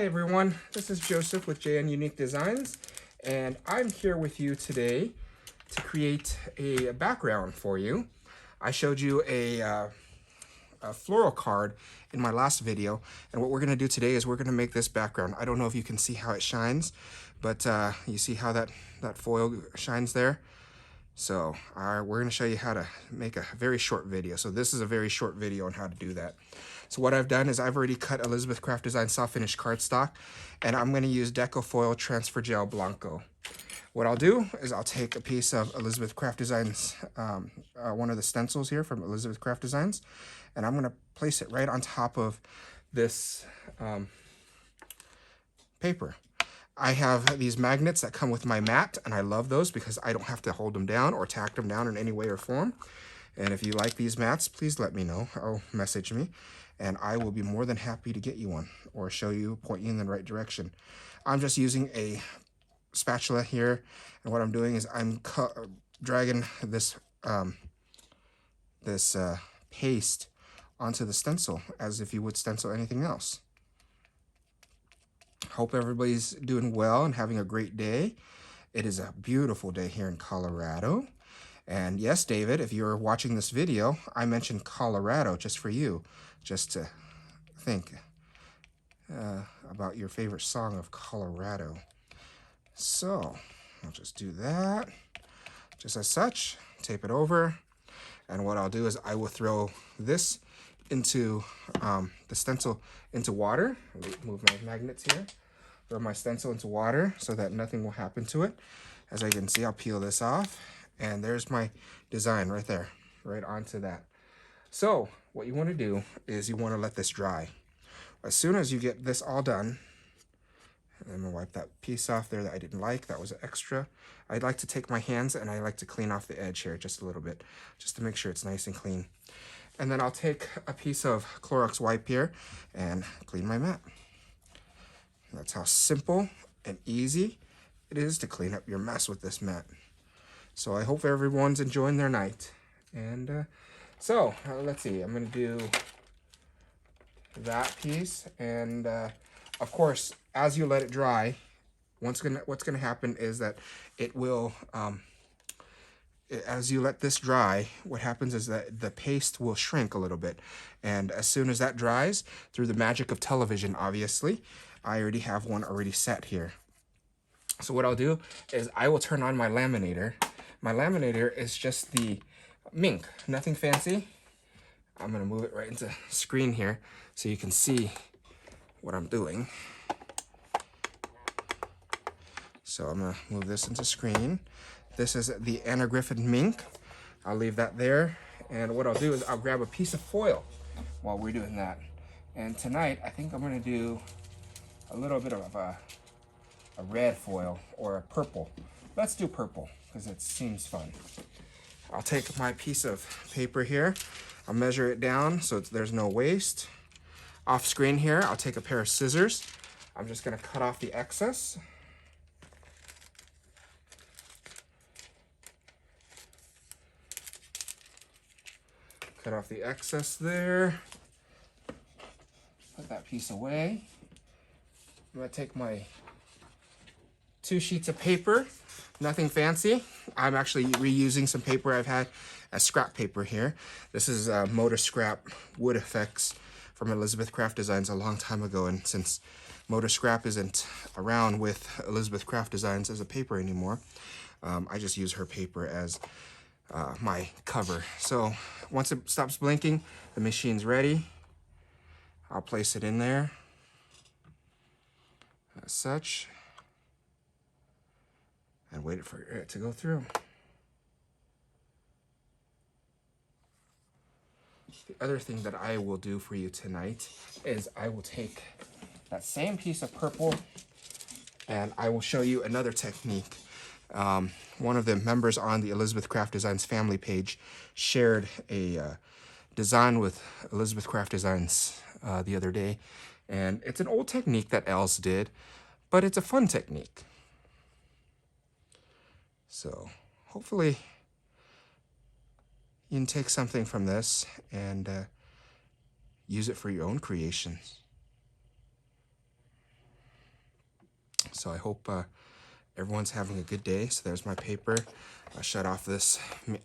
Hi everyone, this is Joseph with JN Unique Designs, and I'm here with you today to create a background for you. I showed you a floral card in my last video, and what we're going to do today is we're going to make this background. I don't know if you can see how it shines, but you see how that foil shines there? So we're going to show you how to make a very short video. So this is a very short video on how to do that. So what I've done is I've already cut Elizabeth Craft Design soft finish cardstock, and I'm going to use Decofoil Transfer Gel Blanco. What I'll do is I'll take a piece of Elizabeth Craft Designs, one of the stencils here from Elizabeth Craft Designs, and I'm going to place it right on top of this paper. I have these magnets that come with my mat, and I love those because I don't have to hold them down or tack them down in any way or form. And if you like these mats, please let me know or message me, and I will be more than happy to get you one or show you, point you in the right direction. I'm just using a spatula here, and what I'm doing is I'm dragging this paste onto the stencil as if you would stencil anything else. Hope everybody's doing well and having a great day. It is a beautiful day here in Colorado. And yes, David, if you're watching this video, I mentioned Colorado just for you, just to think about your favorite song of Colorado. So I'll just do that, just as such, tape it over. And what I'll do is I will throw this into the stencil into water. Move my magnets here. Throw my stencil into water so that nothing will happen to it. As I can see, I'll peel this off, and there's my design right there, right onto that. So what you want to do is you want to let this dry. As soon as you get this all done, I'm gonna wipe that piece off there that I didn't like, that was extra. I'd like to take my hands and I like to clean off the edge here just a little bit, just to make sure it's nice and clean. And then I'll take a piece of Clorox wipe here and clean my mat. That's how simple and easy it is to clean up your mess with this mat. So I hope everyone's enjoying their night. And let's see, I'm gonna do that piece. And of course, as you let it dry, what's gonna happen is that it will, as you let this dry, what happens is that the paste will shrink a little bit. And as soon as that dries, through the magic of television, obviously, I already have one already set here. So what I'll do is I will turn on my laminator. My laminator is just the Mink, nothing fancy. I'm gonna move it right into screen here so you can see what I'm doing. So I'm gonna move this into screen. This is the Anna Griffin Mink. I'll leave that there. And what I'll do is I'll grab a piece of foil while we're doing that. And tonight, I think I'm gonna do a little bit of a red foil or a purple. Let's do purple because it seems fun. I'll take my piece of paper here. I'll measure it down so there's no waste. Off screen here, I'll take a pair of scissors. I'm just gonna cut off the excess. Cut off the excess there. Put that piece away. I'm gonna take my 2 sheets of paper, nothing fancy. I'm actually reusing some paper I've had as scrap paper here. This is Motor Scrap Wood Effects from Elizabeth Craft Designs a long time ago, and since Motor Scrap isn't around with Elizabeth Craft Designs as a paper anymore, I just use her paper as my cover. So once it stops blinking, the machine's ready. I'll place it in there as such and wait for it to go through. The other thing that I will do for you tonight is I will take that same piece of purple and I will show you another technique. One of the members on the Elizabeth Craft Designs family page shared a design with Elizabeth Craft Designs the other day, and it's an old technique that Els did, but it's a fun technique. So hopefully you can take something from this and use it for your own creations. So I hope everyone's having a good day. So there's my paper. I shut off this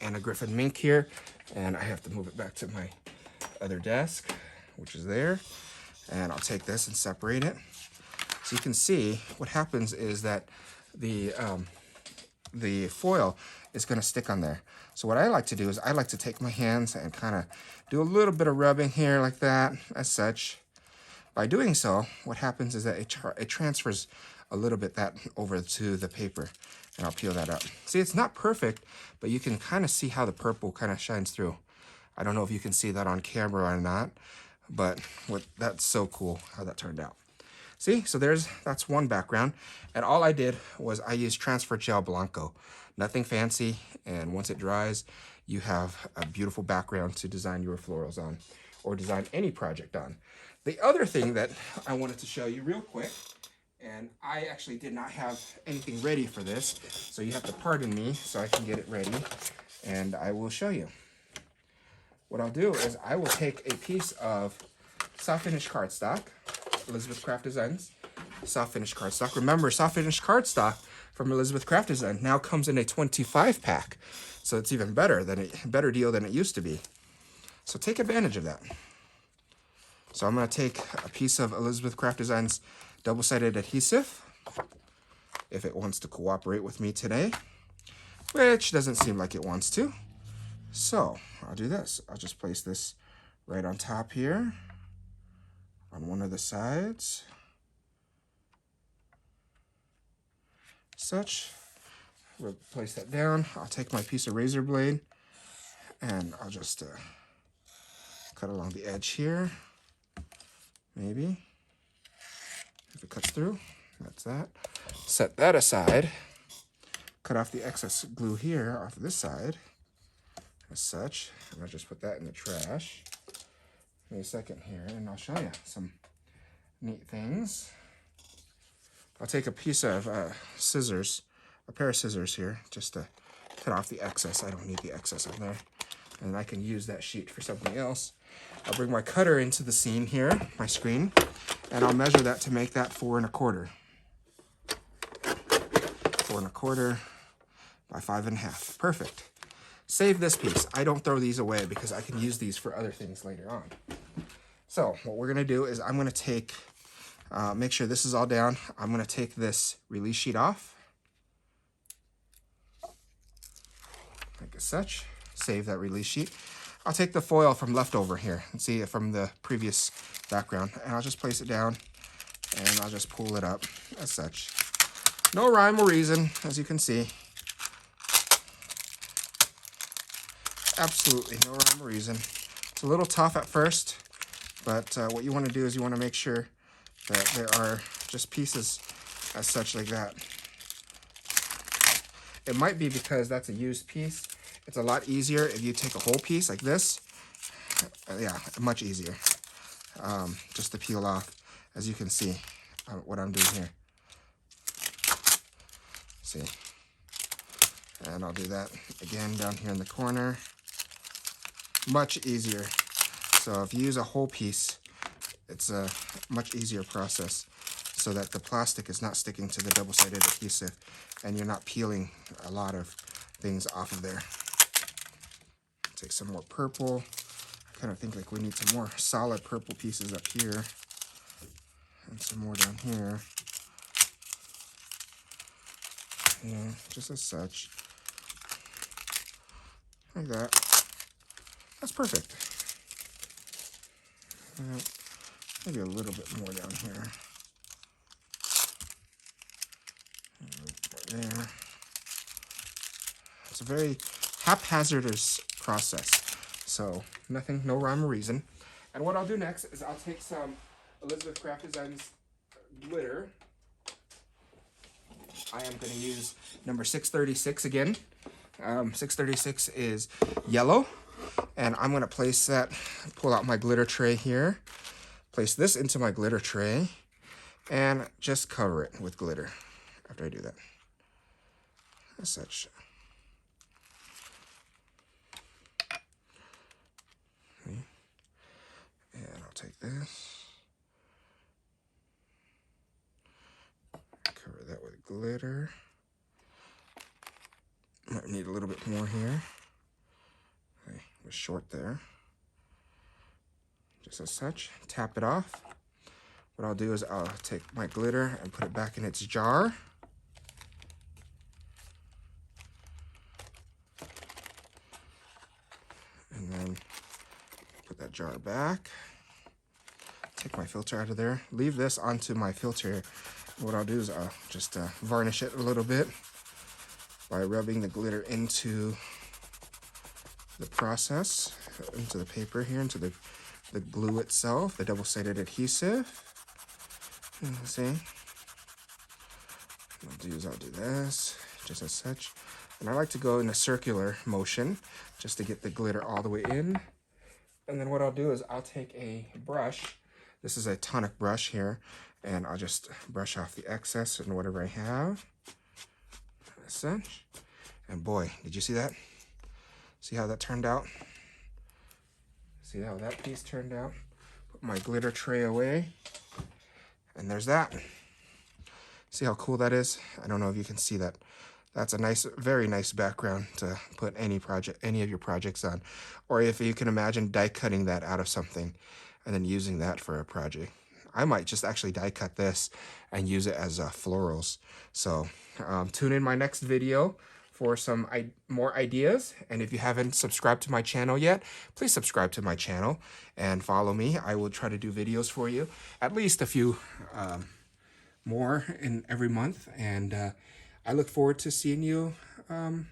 Anna Griffin Mink here, and I have to move it back to my other desk, which is there. And I'll take this and separate it. So you can see what happens is that the foil is going to stick on there. So what I like to do is I like to take my hands and kind of do a little bit of rubbing here like that, as such. By doing so, what happens is that it transfers a little bit that over to the paper, and I'll peel that up. See, it's not perfect, but you can kind of see how the purple kind of shines through. I don't know if you can see that on camera or not, but that's so cool how that turned out. See, so that's one background, and all I did was I used Transfer Gel Blanco. Nothing fancy, and once it dries, you have a beautiful background to design your florals on, or design any project on. The other thing that I wanted to show you real quick, and I actually did not have anything ready for this, so you have to pardon me so I can get it ready, and I will show you. What I'll do is I will take a piece of soft finish cardstock, Elizabeth Craft Designs soft finish cardstock. Remember, soft finish cardstock from Elizabeth Craft Design now comes in a 25 pack, so it's even better deal than it used to be. So take advantage of that. So I'm going to take a piece of Elizabeth Craft Designs double-sided adhesive, if it wants to cooperate with me today, which doesn't seem like it wants to. So I'll do this. I'll just place this right on top here, on one of the sides. Such. We'll place that down. I'll take my piece of razor blade and I'll just cut along the edge here. Maybe. If it cuts through, that's that. Set that aside. Cut off the excess glue here off of this side. As such. I'm going to just put that in the trash. Give me a second here and I'll show you some neat things. I'll take a piece of scissors, a pair of scissors here, just to cut off the excess. I don't need the excess on there. And I can use that sheet for something else. I'll bring my cutter into the seam here, my screen, and I'll measure that to make that 4 1/4. 4 1/4 by 5 1/2. Perfect. Save this piece. I don't throw these away because I can use these for other things later on. So what we're going to do is I'm going to take... make sure this is all down. I'm going to take this release sheet off, like as such. Save that release sheet. I'll take the foil from leftover here and see it from the previous background, and I'll just place it down and I'll just pull it up as such. No rhyme or reason, as you can see. Absolutely no rhyme or reason. It's a little tough at first, but what you want to do is you want to make sure that there are just pieces as such like that. It might be because that's a used piece. It's a lot easier if you take a whole piece like this. Yeah, much easier. Just to peel off, as you can see what I'm doing here. See? And I'll do that again down here in the corner. Much easier. So if you use a whole piece, it's a much easier process so that the plastic is not sticking to the double-sided adhesive and you're not peeling a lot of things off of there. Take some more purple. I kind of think like we need some more solid purple pieces up here and some more down here. Yeah, just as such. Like that. That's perfect. Maybe a little bit more down here. Right there. It's a very haphazardous process. So nothing, no rhyme or reason. And what I'll do next is I'll take some Elizabeth Craft Designs glitter. I am going to use number 636 again. 636 is yellow. And I'm going to place that, pull out my glitter tray here. Place this into my glitter tray. And just cover it with glitter after I do that. As such. Okay. And I'll take this. Cover glitter. Might need a little bit more here. Okay, was short there. Just as such, tap it off. What I'll do is I'll take my glitter and put it back in its jar. And then put that jar back. Take my filter out of there. Leave this onto my filter. What I'll do is I'll just varnish it a little bit by rubbing the glitter into the process, into the paper here, into the glue itself, the double-sided adhesive. See? What I'll do is I'll do this, just as such. And I like to go in a circular motion, just to get the glitter all the way in. And then what I'll do is I'll take a brush. This is a tonic brush here, and I'll just brush off the excess and whatever I have. As such. And boy, did you see that? See how that turned out? See how that piece turned out? Put my glitter tray away. And there's that. See how cool that is? I don't know if you can see that. That's a nice, very nice background to put any of your projects on. Or if you can imagine die cutting that out of something and then using that for a project. I might just actually die cut this and use it as florals. So tune in my next video for some more ideas. And if you haven't subscribed to my channel yet, please subscribe to my channel and follow me. I will try to do videos for you, at least a few more in every month. And I look forward to seeing you on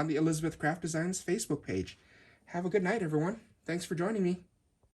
the Elizabeth Craft Designs Facebook page. Have a good night, everyone. Thanks for joining me.